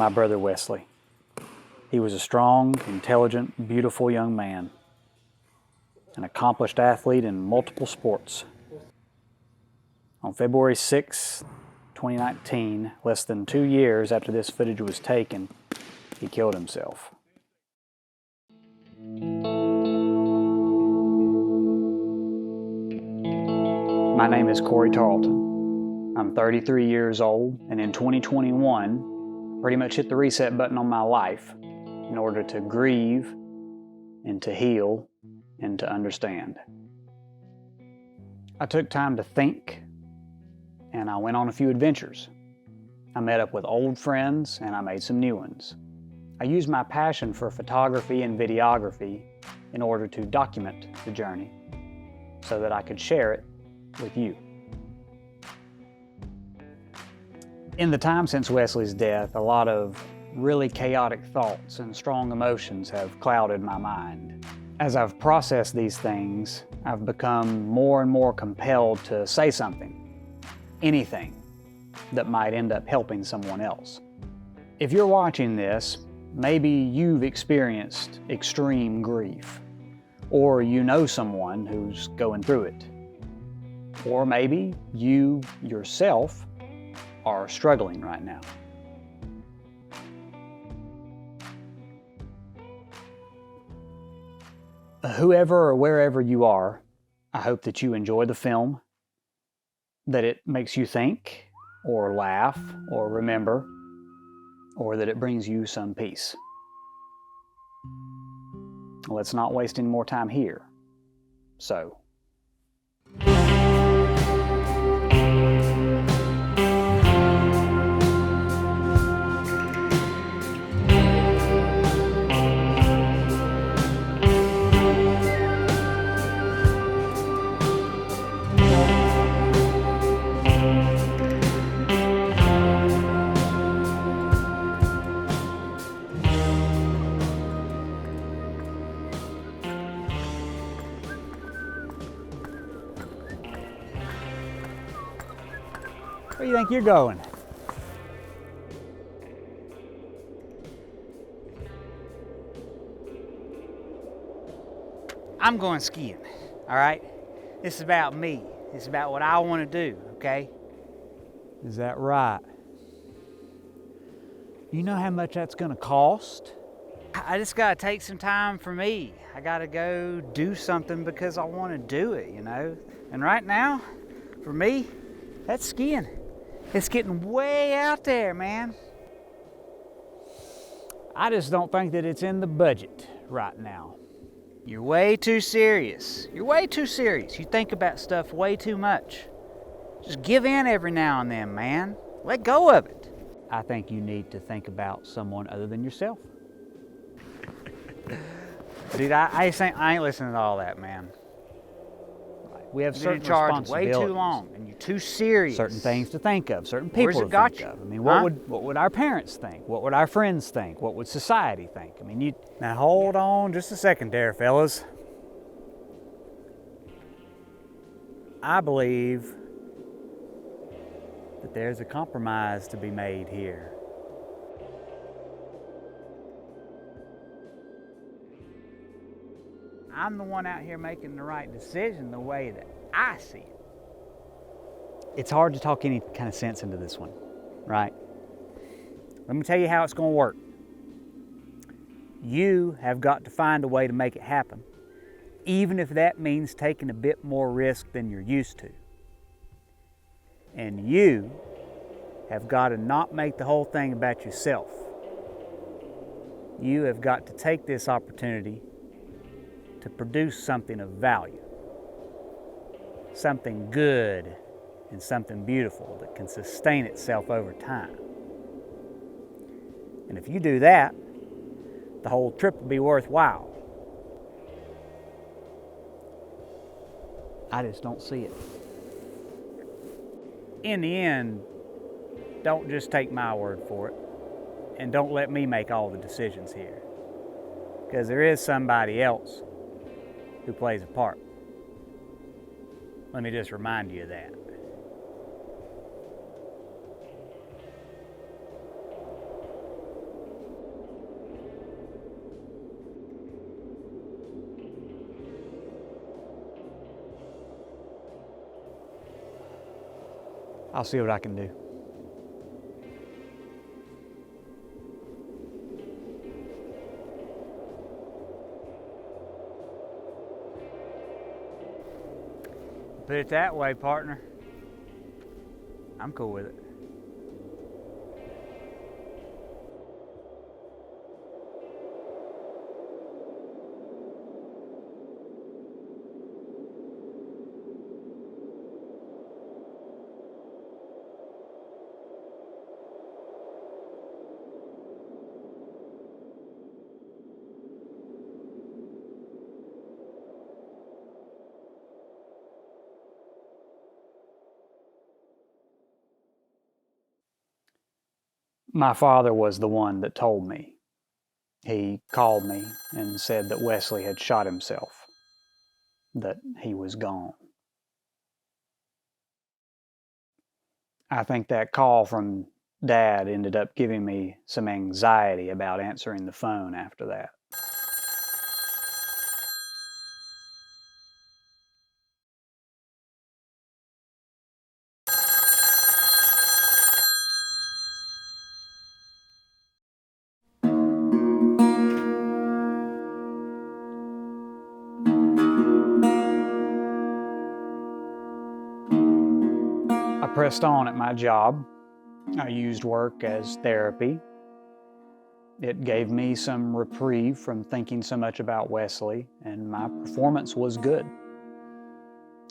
my brother Wesley. He was a strong, intelligent, beautiful young man, an accomplished athlete in multiple sports. On February 6, 2019, less than 2 years after this footage was taken, he killed himself. My name is Corey Tarleton. I'm 33 years old, and in 2021, pretty much hit the reset button on my life in order to grieve and to heal and to understand. I took time to think, and I went on a few adventures. I met up with old friends, and I made some new ones. I used my passion for photography and videography in order to document the journey so that I could share it with you. In the time since Wesley's death, a lot of really chaotic thoughts and strong emotions have clouded my mind. As I've processed these things, I've become more and more compelled to say something, anything, that might end up helping someone else. If you're watching this, maybe you've experienced extreme grief, or you know someone who's going through it. Or maybe you yourself are struggling right now. Whoever or wherever you are, I hope that you enjoy the film, that it makes you think, or laugh, or remember, or that it brings you some peace. Let's not waste any more time here. So, where do you think you're going? I'm going skiing, all right? This is about me. It's about what I want to do, okay? Is that right? You know how much that's gonna cost? I just gotta take some time for me. I gotta go do something because I want to do it, you know? And right now, for me, that's skiing. It's getting way out there, man. I just don't think that it's in the budget right now. You're way too serious. You're way too serious. You think about stuff way too much. Just give in every now and then, man. Let go of it. I think you need to think about someone other than yourself. Dude, I ain't listening to all that, man. We have You've been certain in charge way responsibilities. too long, and you're too serious. Certain things to think of, certain people Where's to it got think you? of. I mean, Huh? what would our parents think? What would our friends think? What would society think? I mean, you. Now hold on just a second there, fellas. I believe that there's a compromise to be made here. I'm the one out here making the right decision the way that I see it. It's hard to talk any kind of sense into this one, right? Let me tell you how it's going to work. You have got to find a way to make it happen, even if that means taking a bit more risk than you're used to. And you have got to not make the whole thing about yourself. You have got to take this opportunity to produce something of value, something good and something beautiful that can sustain itself over time. And if you do that, the whole trip will be worthwhile. I just don't see it. In the end, don't just take my word for it, and don't let me make all the decisions here, because there is somebody else who plays a part. Let me just remind you of that. I'll see what I can do. Put it that way, partner. I'm cool with it. My father was the one that told me. He called me and said that Wesley had shot himself, that he was gone. I think that call from Dad ended up giving me some anxiety about answering the phone after that. I pressed on at my job. I used work as therapy. It gave me some reprieve from thinking so much about Wesley, and my performance was good.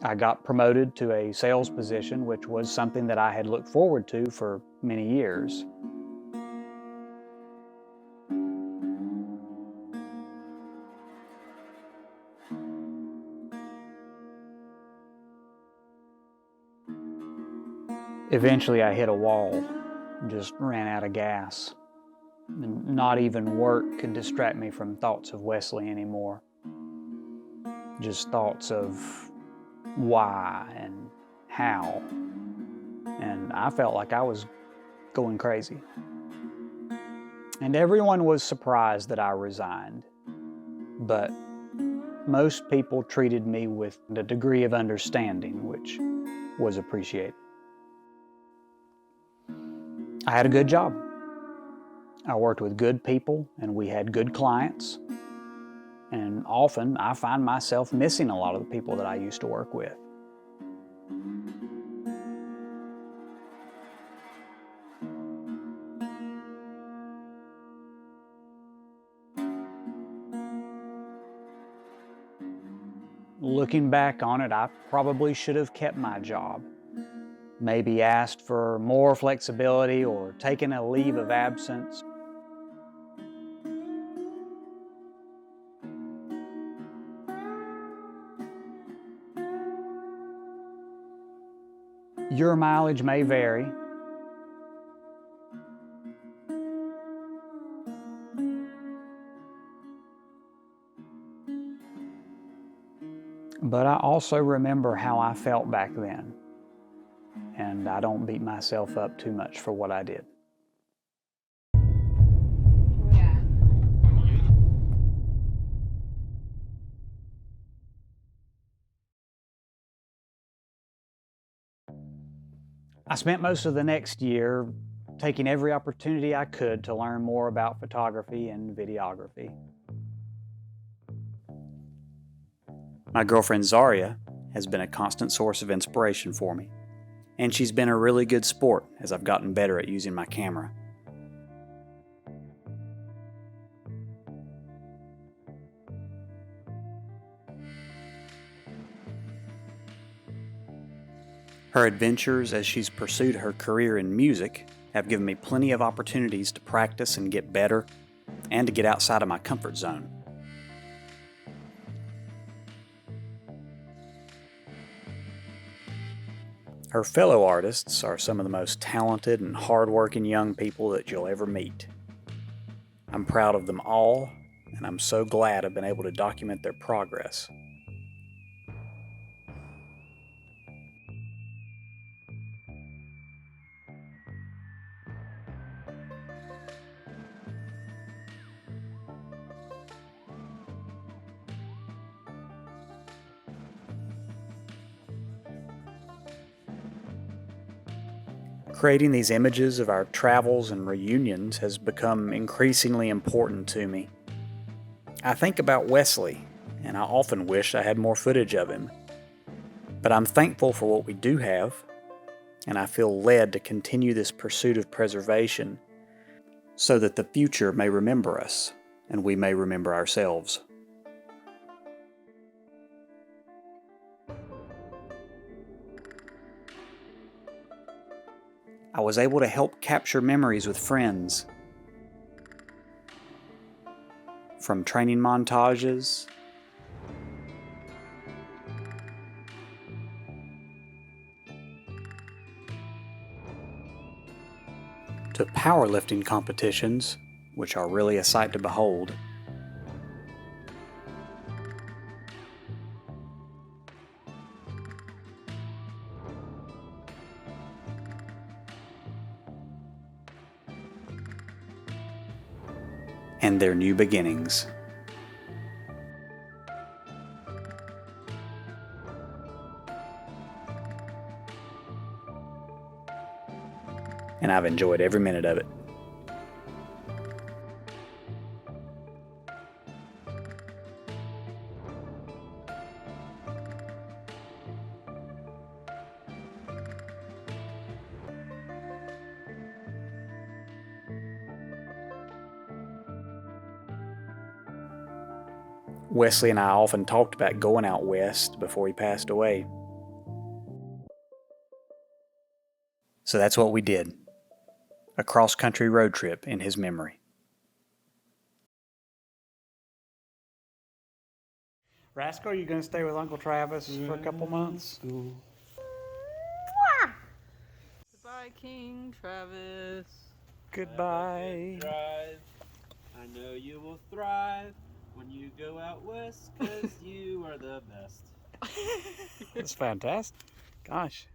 I got promoted to a sales position, which was something that I had looked forward to for many years. Eventually, I hit a wall, just ran out of gas. And not even work could distract me from thoughts of Wesley anymore. Just thoughts of why and how. And I felt like I was going crazy. And everyone was surprised that I resigned. But most people treated me with a degree of understanding, which was appreciated. I had a good job. I worked with good people and we had good clients. And often I find myself missing a lot of the people that I used to work with. Looking back on it, I probably should have kept my job. Maybe asked for more flexibility or taken a leave of absence. Your mileage may vary. But I also remember how I felt back then. And I don't beat myself up too much for what I did. I spent most of the next year taking every opportunity I could to learn more about photography and videography. My girlfriend Zaria has been a constant source of inspiration for me, and she's been a really good sport as I've gotten better at using my camera. Her adventures as she's pursued her career in music have given me plenty of opportunities to practice and get better, and to get outside of my comfort zone. Her fellow artists are some of the most talented and hard-working young people that you'll ever meet. I'm proud of them all, and I'm so glad I've been able to document their progress. Creating these images of our travels and reunions has become increasingly important to me. I think about Wesley, and I often wish I had more footage of him. But I'm thankful for what we do have, and I feel led to continue this pursuit of preservation so that the future may remember us, and we may remember ourselves. I was able to help capture memories with friends. From training montages, to powerlifting competitions, which are really a sight to behold, and their new beginnings. And I've enjoyed every minute of it. Wesley and I often talked about going out west before he passed away. So that's what we did. A cross-country road trip in his memory. Rascal, are you going to stay with Uncle Travis for a couple months? Goodbye, King Travis. Goodbye. Drive. I know you will thrive when you go out west, 'cause you are the best. That's fantastic. Gosh.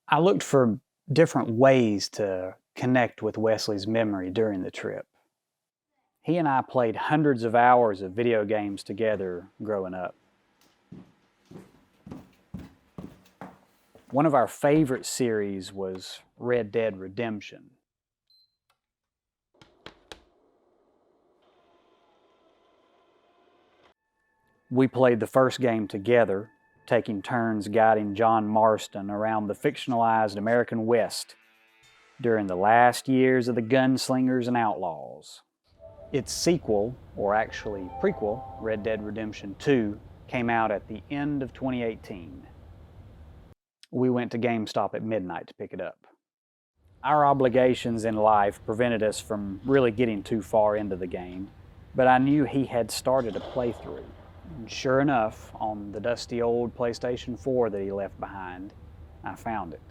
I looked for different ways to connect with Wesley's memory during the trip. He and I played hundreds of hours of video games together growing up. One of our favorite series was Red Dead Redemption. We played the first game together, taking turns guiding John Marston around the fictionalized American West during the last years of the gunslingers and outlaws. Its sequel, or actually prequel, Red Dead Redemption 2, came out at the end of 2018. We went to GameStop at midnight to pick it up. Our obligations in life prevented us from really getting too far into the game, but I knew he had started a playthrough. And sure enough, on the dusty old PlayStation 4 that he left behind, I found it.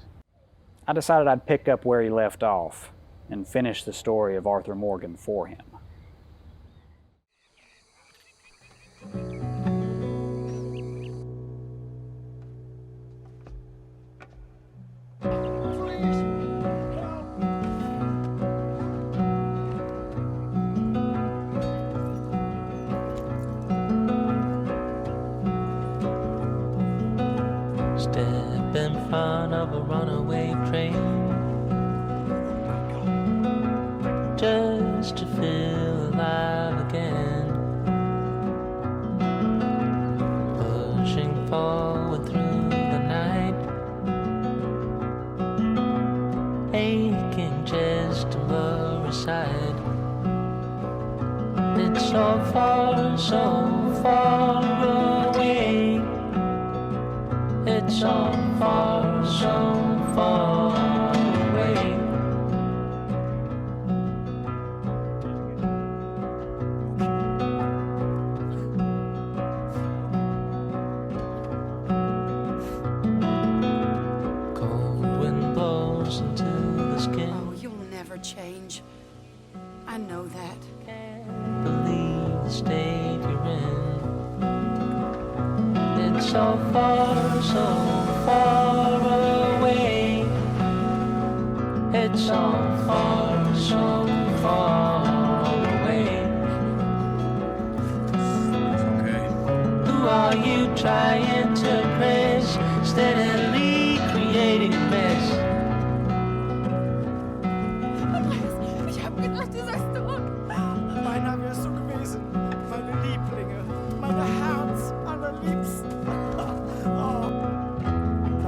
I decided I'd pick up where he left off and finish the story of Arthur Morgan for him. Step in front of a runaway train, just to feel alive again, pushing forward through the night, aching just to lower aside. It's so far away. It's so far away. Cold wind blows into the skin. Oh, you'll never change. I know that. Can't believe the state you're in. It's so far away. It's so far away. Okay. Who are you trying to press? Steadily creating a mess. Ich hab gedacht, du sagst zurück. Beinahe wärst du gewesen. Meine Lieblinge. Meine Herz allerliebsten. Oh.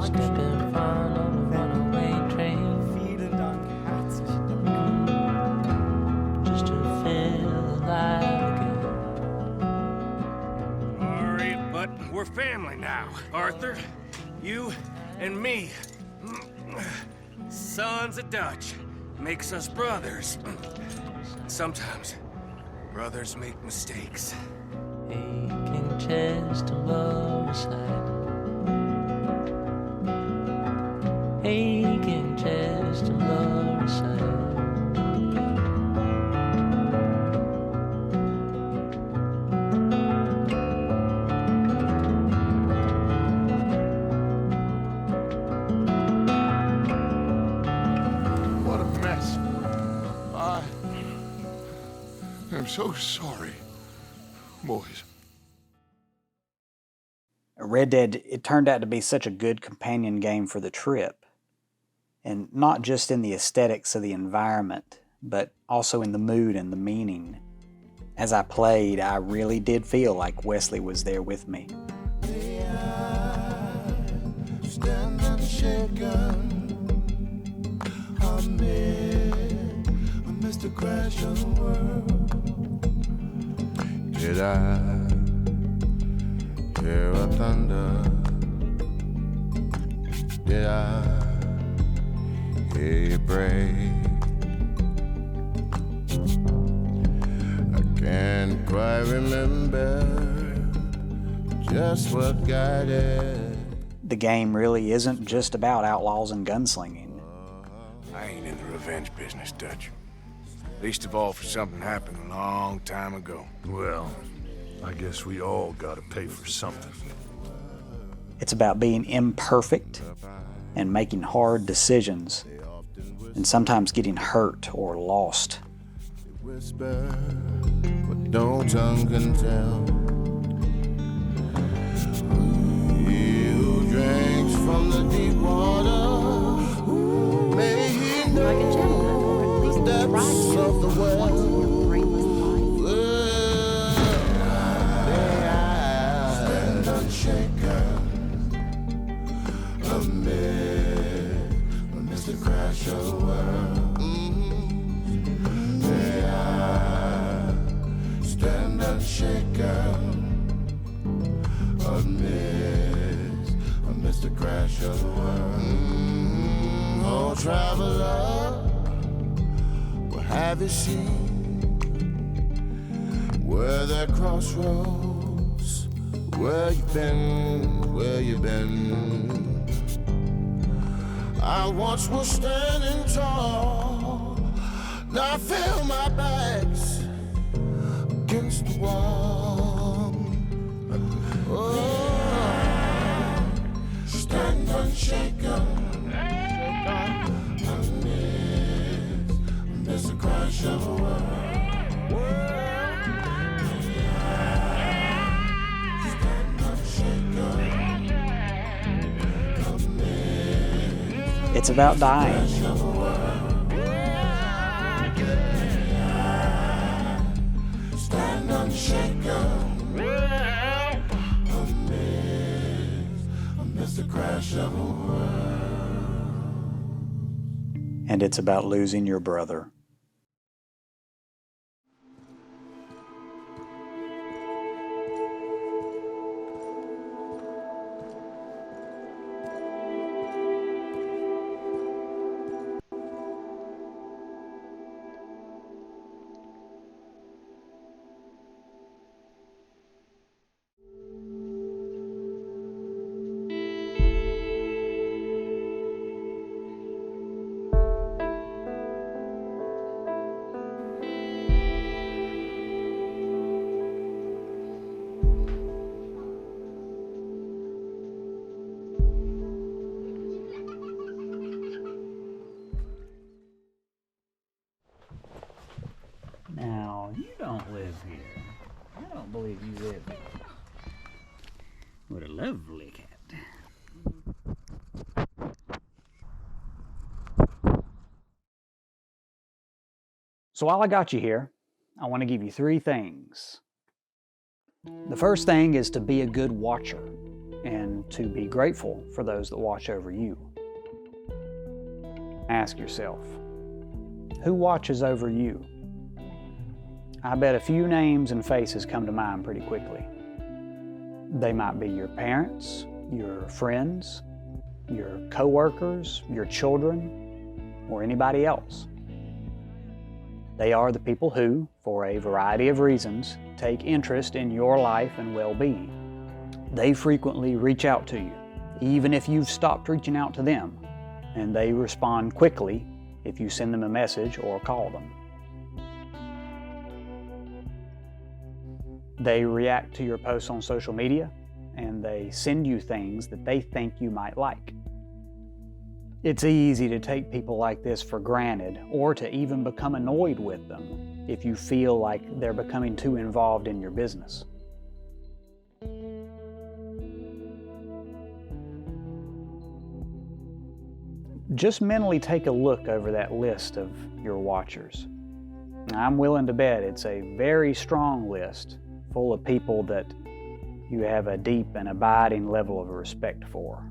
Step in front of a runaway train, Vielen Dank. Herzlichen Dank. just to feel alive again. Sorry, but we're family now. Arthur, you and me. Sons of Dutch makes us brothers. Sometimes brothers make mistakes. Aching chest and lower side. Aching chest and lower side. What a mess. I'm so sorry, boys. Red Dead, it turned out to be such a good companion game for the trip. And not just in the aesthetics of the environment, but also in the mood and the meaning. As I played, I really did feel like Wesley was there with me. Stand unshaken amidst the crash of the world. Did I hear a thunder? Did I hear you break? I can't quite remember just what guided. The game really isn't just about outlaws and gunslinging. I ain't in the revenge business, Dutch. Least of all for something happened a long time ago. Well, I guess we all gotta pay for something. It's about being imperfect and making hard decisions, and sometimes getting hurt or lost. Whisper what no tongue can tell. He who drinks from the deep water, may he know like a gentleman, or at least the depths try to, of the well. once in your brainless life. Stand unshaken amidst the crash of the world. May I stand unshaken amidst the crash of the world. Oh, traveler, what have you seen? Where there crossroads, where you been, where you been? I once was standing tall, now I feel my back's against the wall. Oh, stand unshaken amidst the crash of the world. It's about dying. Stand unshaken amidst the crash of the world. And it's about losing your brother. Now, you don't live here. I don't believe you live here. What a lovely cat. So while I got you here, I want to give you 3 things. The first thing is to be a good watcher and to be grateful for those that watch over you. Ask yourself, who watches over you? I bet a few names and faces come to mind pretty quickly. They might be your parents, your friends, your coworkers, your children, or anybody else. They are the people who, for a variety of reasons, take interest in your life and well-being. They frequently reach out to you, even if you've stopped reaching out to them, and they respond quickly if you send them a message or call them. They react to your posts on social media, and they send you things that they think you might like. It's easy to take people like this for granted, or to even become annoyed with them if you feel like they're becoming too involved in your business. Just mentally take a look over that list of your watchers. I'm willing to bet it's a very strong list full of people that you have a deep and abiding level of respect for.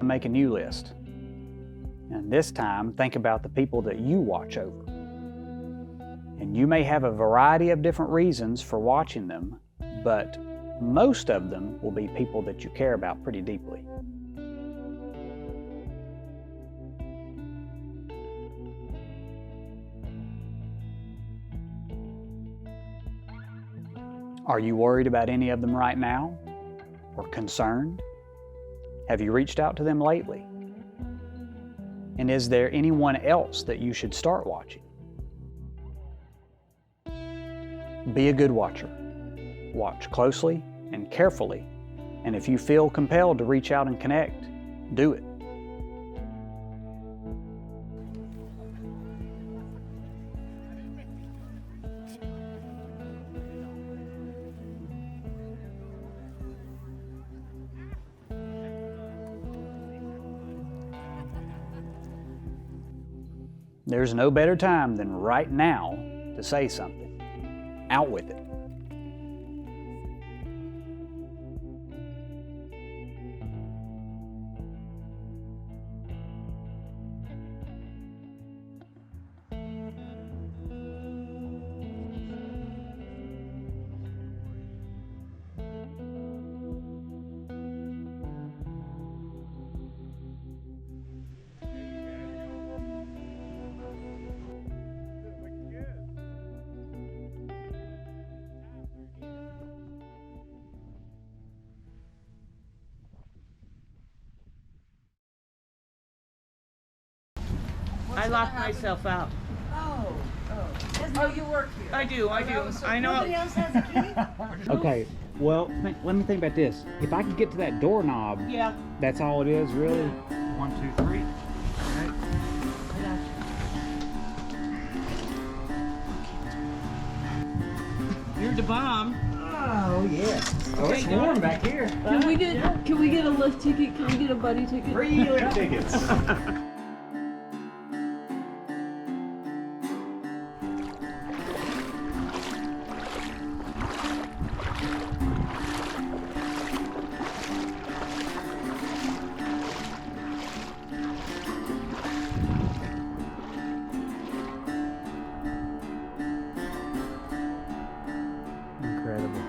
Make a new list. And this time, think about the people that you watch over. And you may have a variety of different reasons for watching them, but most of them will be people that you care about pretty deeply. Are you worried about any of them right now? Or concerned? Have you reached out to them lately? And is there anyone else that you should start watching? Be a good watcher. Watch closely and carefully. And if you feel compelled to reach out and connect, do it. There's no better time than right now to say something. Out with it. I locked myself out. Oh, you work here. I do. I know. Nobody else has a key? Okay, well, let me think about this. If I could get to that doorknob, Yeah. that's all it is, really? 1, 2, 3. You're the bomb. Oh, yeah. Oh, it's warm back here. Can we get a lift ticket? Can we get a buddy ticket? Free lift tickets. Incredible.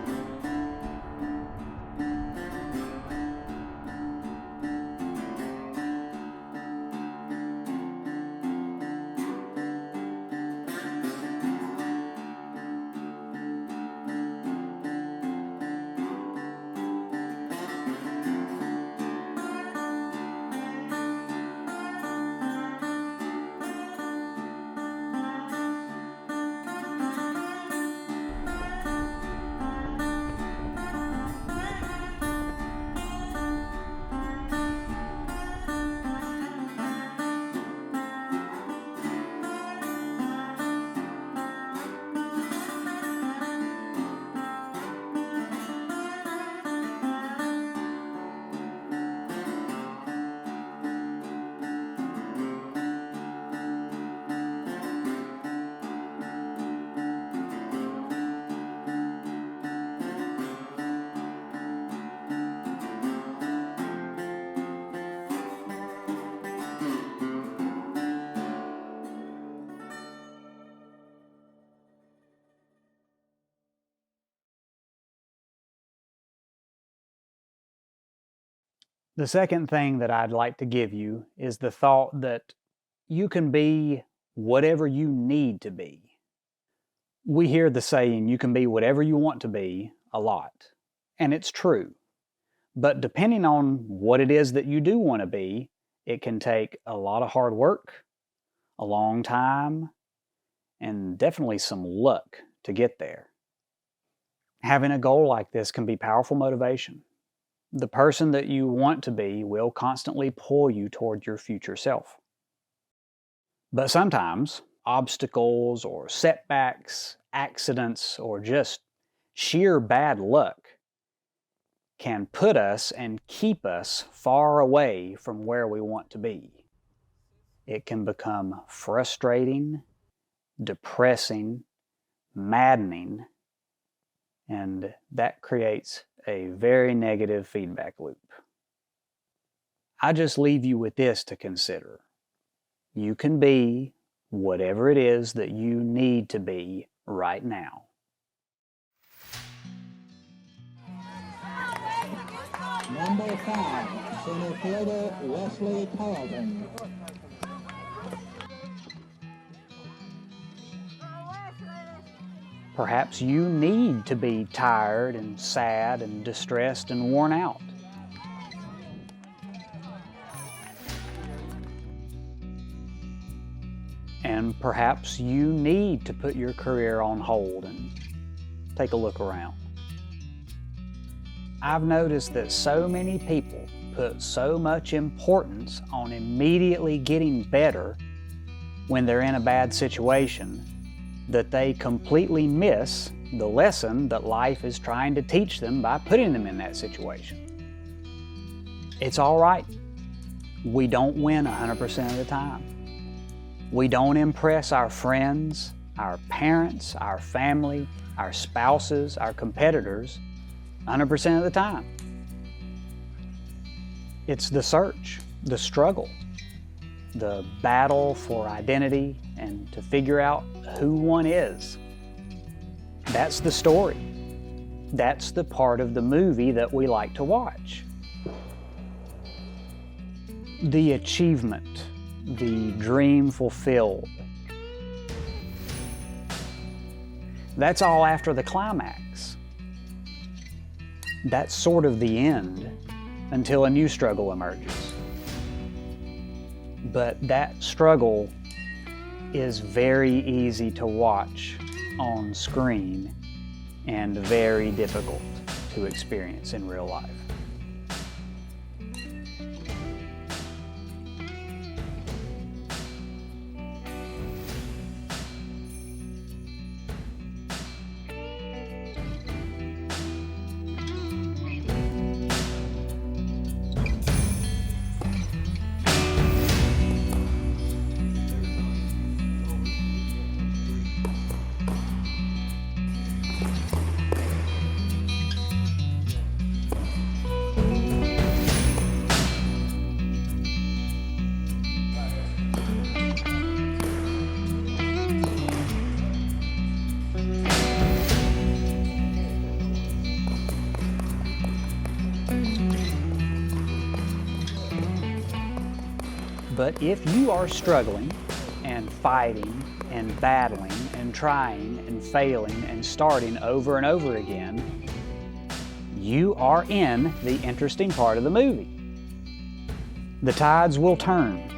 The second thing that I'd like to give you is the thought that you can be whatever you need to be. We hear the saying, you can be whatever you want to be, a lot. And it's true. But depending on what it is that you do want to be, it can take a lot of hard work, a long time, and definitely some luck to get there. Having a goal like this can be powerful motivation. The person that you want to be will constantly pull you toward your future self. But sometimes, obstacles or setbacks, accidents, or just sheer bad luck can put us and keep us far away from where we want to be. It can become frustrating, depressing, maddening, and that creates a very negative feedback loop. I just leave you with this to consider. You can be whatever it is that you need to be right now. Number 5, center fielder Wesley Carlton. Perhaps you need to be tired and sad and distressed and worn out. And perhaps you need to put your career on hold and take a look around. I've noticed that so many people put so much importance on immediately getting better when they're in a bad situation that they completely miss the lesson that life is trying to teach them by putting them in that situation. It's all right. We don't win 100% of the time. We don't impress our friends, our parents, our family, our spouses, our competitors 100% of the time. It's the search, the struggle, the battle for identity and to figure out who one is. That's the story. That's the part of the movie that we like to watch. The achievement, the dream fulfilled. That's all after the climax. That's sort of the end until a new struggle emerges. But that struggle is very easy to watch on screen and very difficult to experience in real life. But if you are struggling and fighting and battling and trying and failing and starting over and over again, you are in the interesting part of the movie. The tides will turn.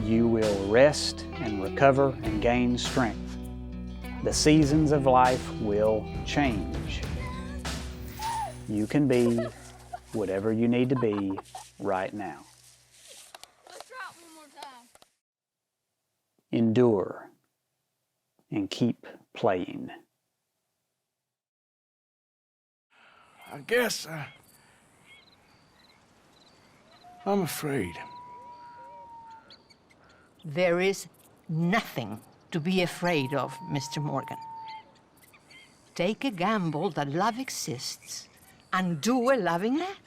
You will rest and recover and gain strength. The seasons of life will change. You can be whatever you need to be right now. Endure and keep playing. I guess I'm afraid. There is nothing to be afraid of, Mr. Morgan. Take a gamble that love exists and do a loving act.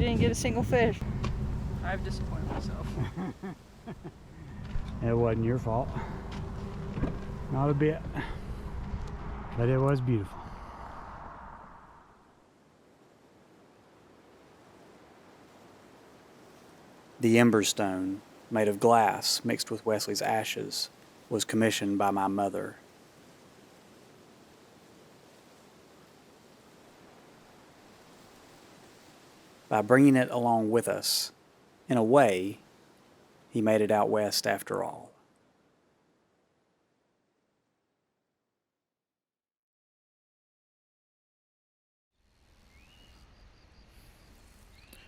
didn't get a single fish. I've disappointed myself. It wasn't your fault. Not a bit. But it was beautiful. The ember stone, made of glass mixed with Wesley's ashes, was commissioned by my mother. By bringing it along with us, in a way, he made it out west after all.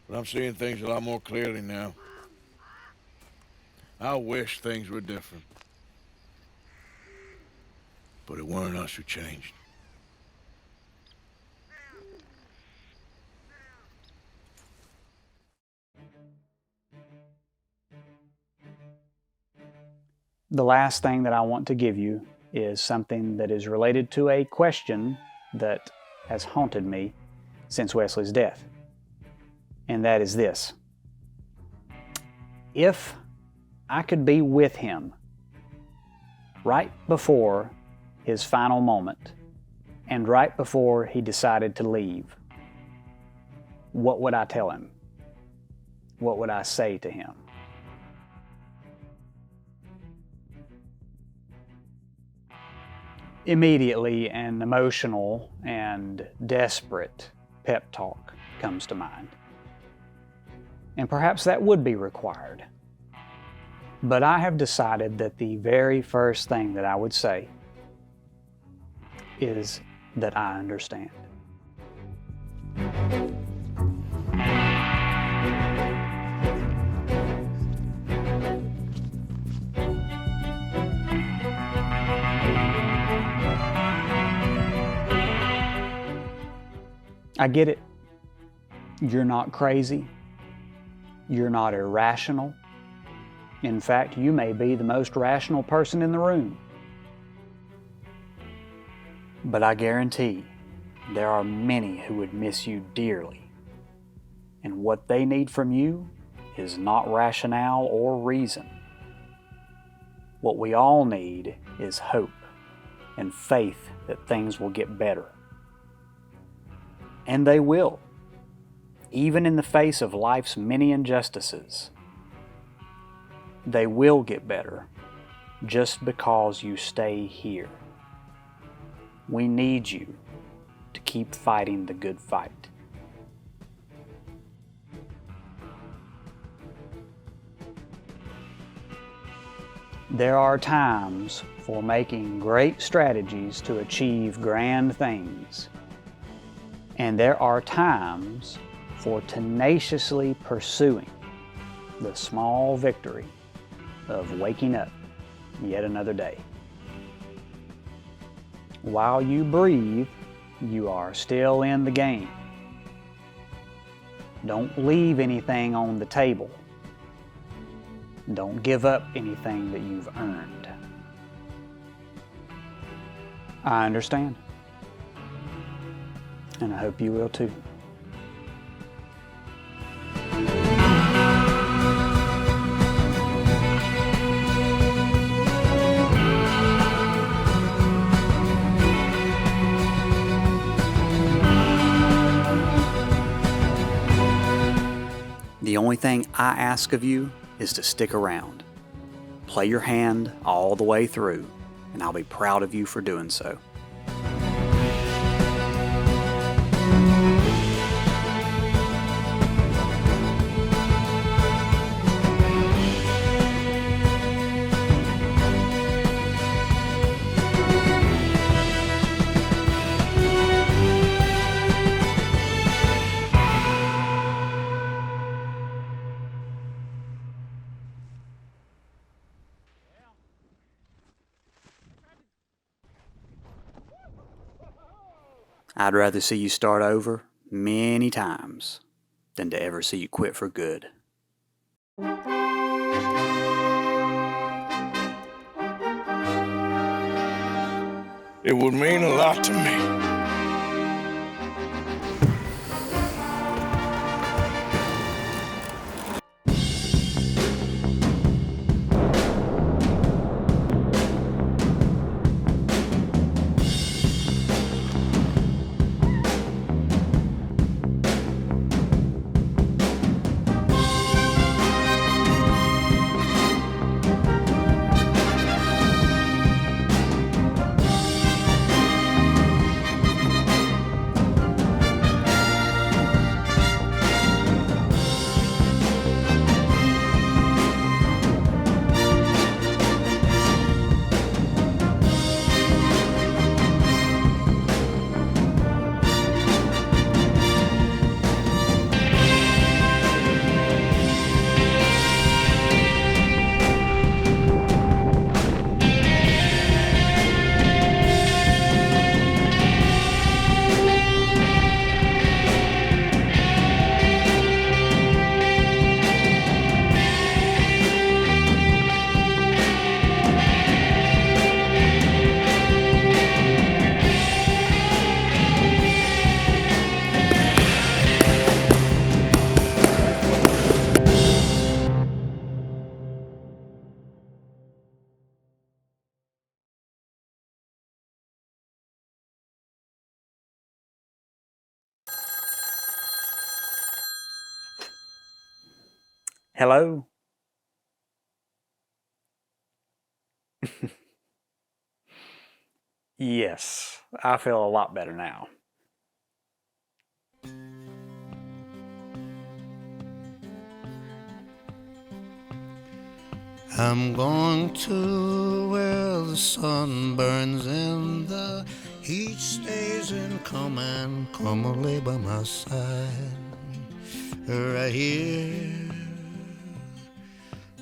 But I'm seeing things a lot more clearly now. I wish things were different. But it weren't us who changed. The last thing that I want to give you is something that is related to a question that has haunted me since Wesley's death. And that is this: if I could be with him right before his final moment and right before he decided to leave, what would I tell him? What would I say to him? Immediately, an emotional and desperate pep talk comes to mind. And perhaps that would be required. But I have decided that the very first thing that I would say is that I understand. I get it. You're not crazy. You're not irrational. In fact, you may be the most rational person in the room. But I guarantee there are many who would miss you dearly. And what they need from you is not rationale or reason. What we all need is hope and faith that things will get better. And they will, even in the face of life's many injustices. They will get better just because you stay here. We need you to keep fighting the good fight. There are times for making great strategies to achieve grand things. And there are times for tenaciously pursuing the small victory of waking up yet another day. While you breathe, you are still in the game. Don't leave anything on the table. Don't give up anything that you've earned. I understand. And I hope you will too. The only thing I ask of you is to stick around. Play your hand all the way through, and I'll be proud of you for doing so. I'd rather see you start over many times than to ever see you quit for good. It would mean a lot to me. Hello? Yes, I feel a lot better now. I'm going to where the sun burns and the heat stays and come and lay by my side. Right here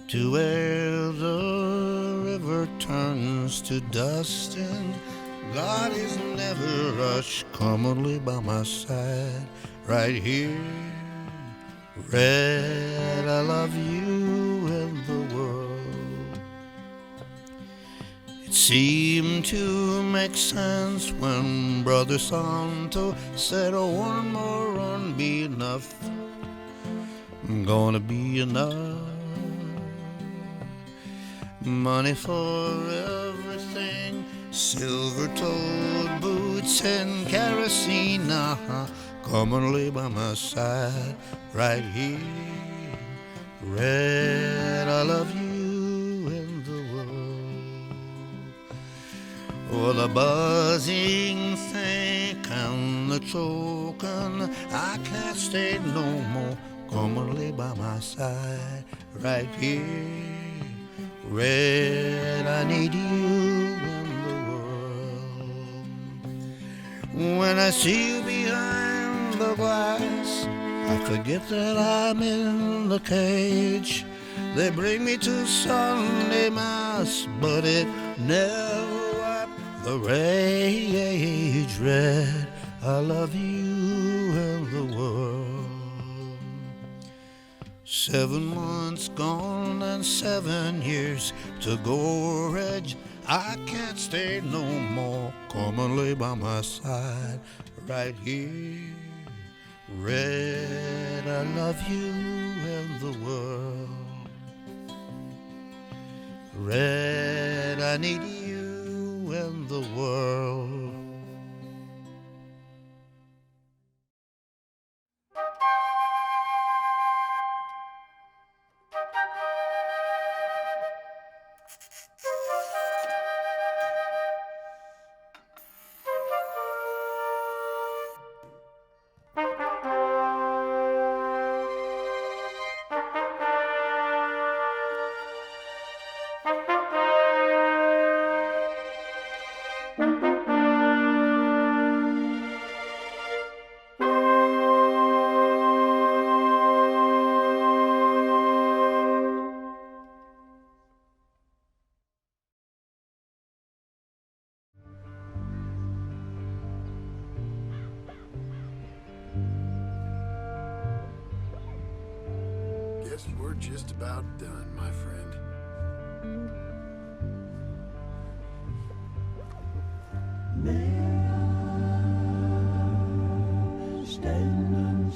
to where the river turns to dust and God is never rushed. Come and lay by my side. Right here, Red, I love you and the world. It seemed to make sense when Brother Santo said, oh, one more run be enough. Gonna be enough. Money for everything, silver-toed boots and kerosene. Come and lay by my side right here. Red, I love you and the world. Oh, the buzzing think and the choking, I can't stay no more. Come and lay by my side right here. Red, I need you in the world. When I see you behind the glass, I forget that I'm in the cage. They bring me to Sunday Mass, but it never wiped the rage. Red, I love you and the world. 7 months gone and 7 years to go, Reg. I can't stay no more. Come and lay by my side right here. Red, I love you and the world. Red, I need you and the world. Guess we're just about done, my friend. Stand and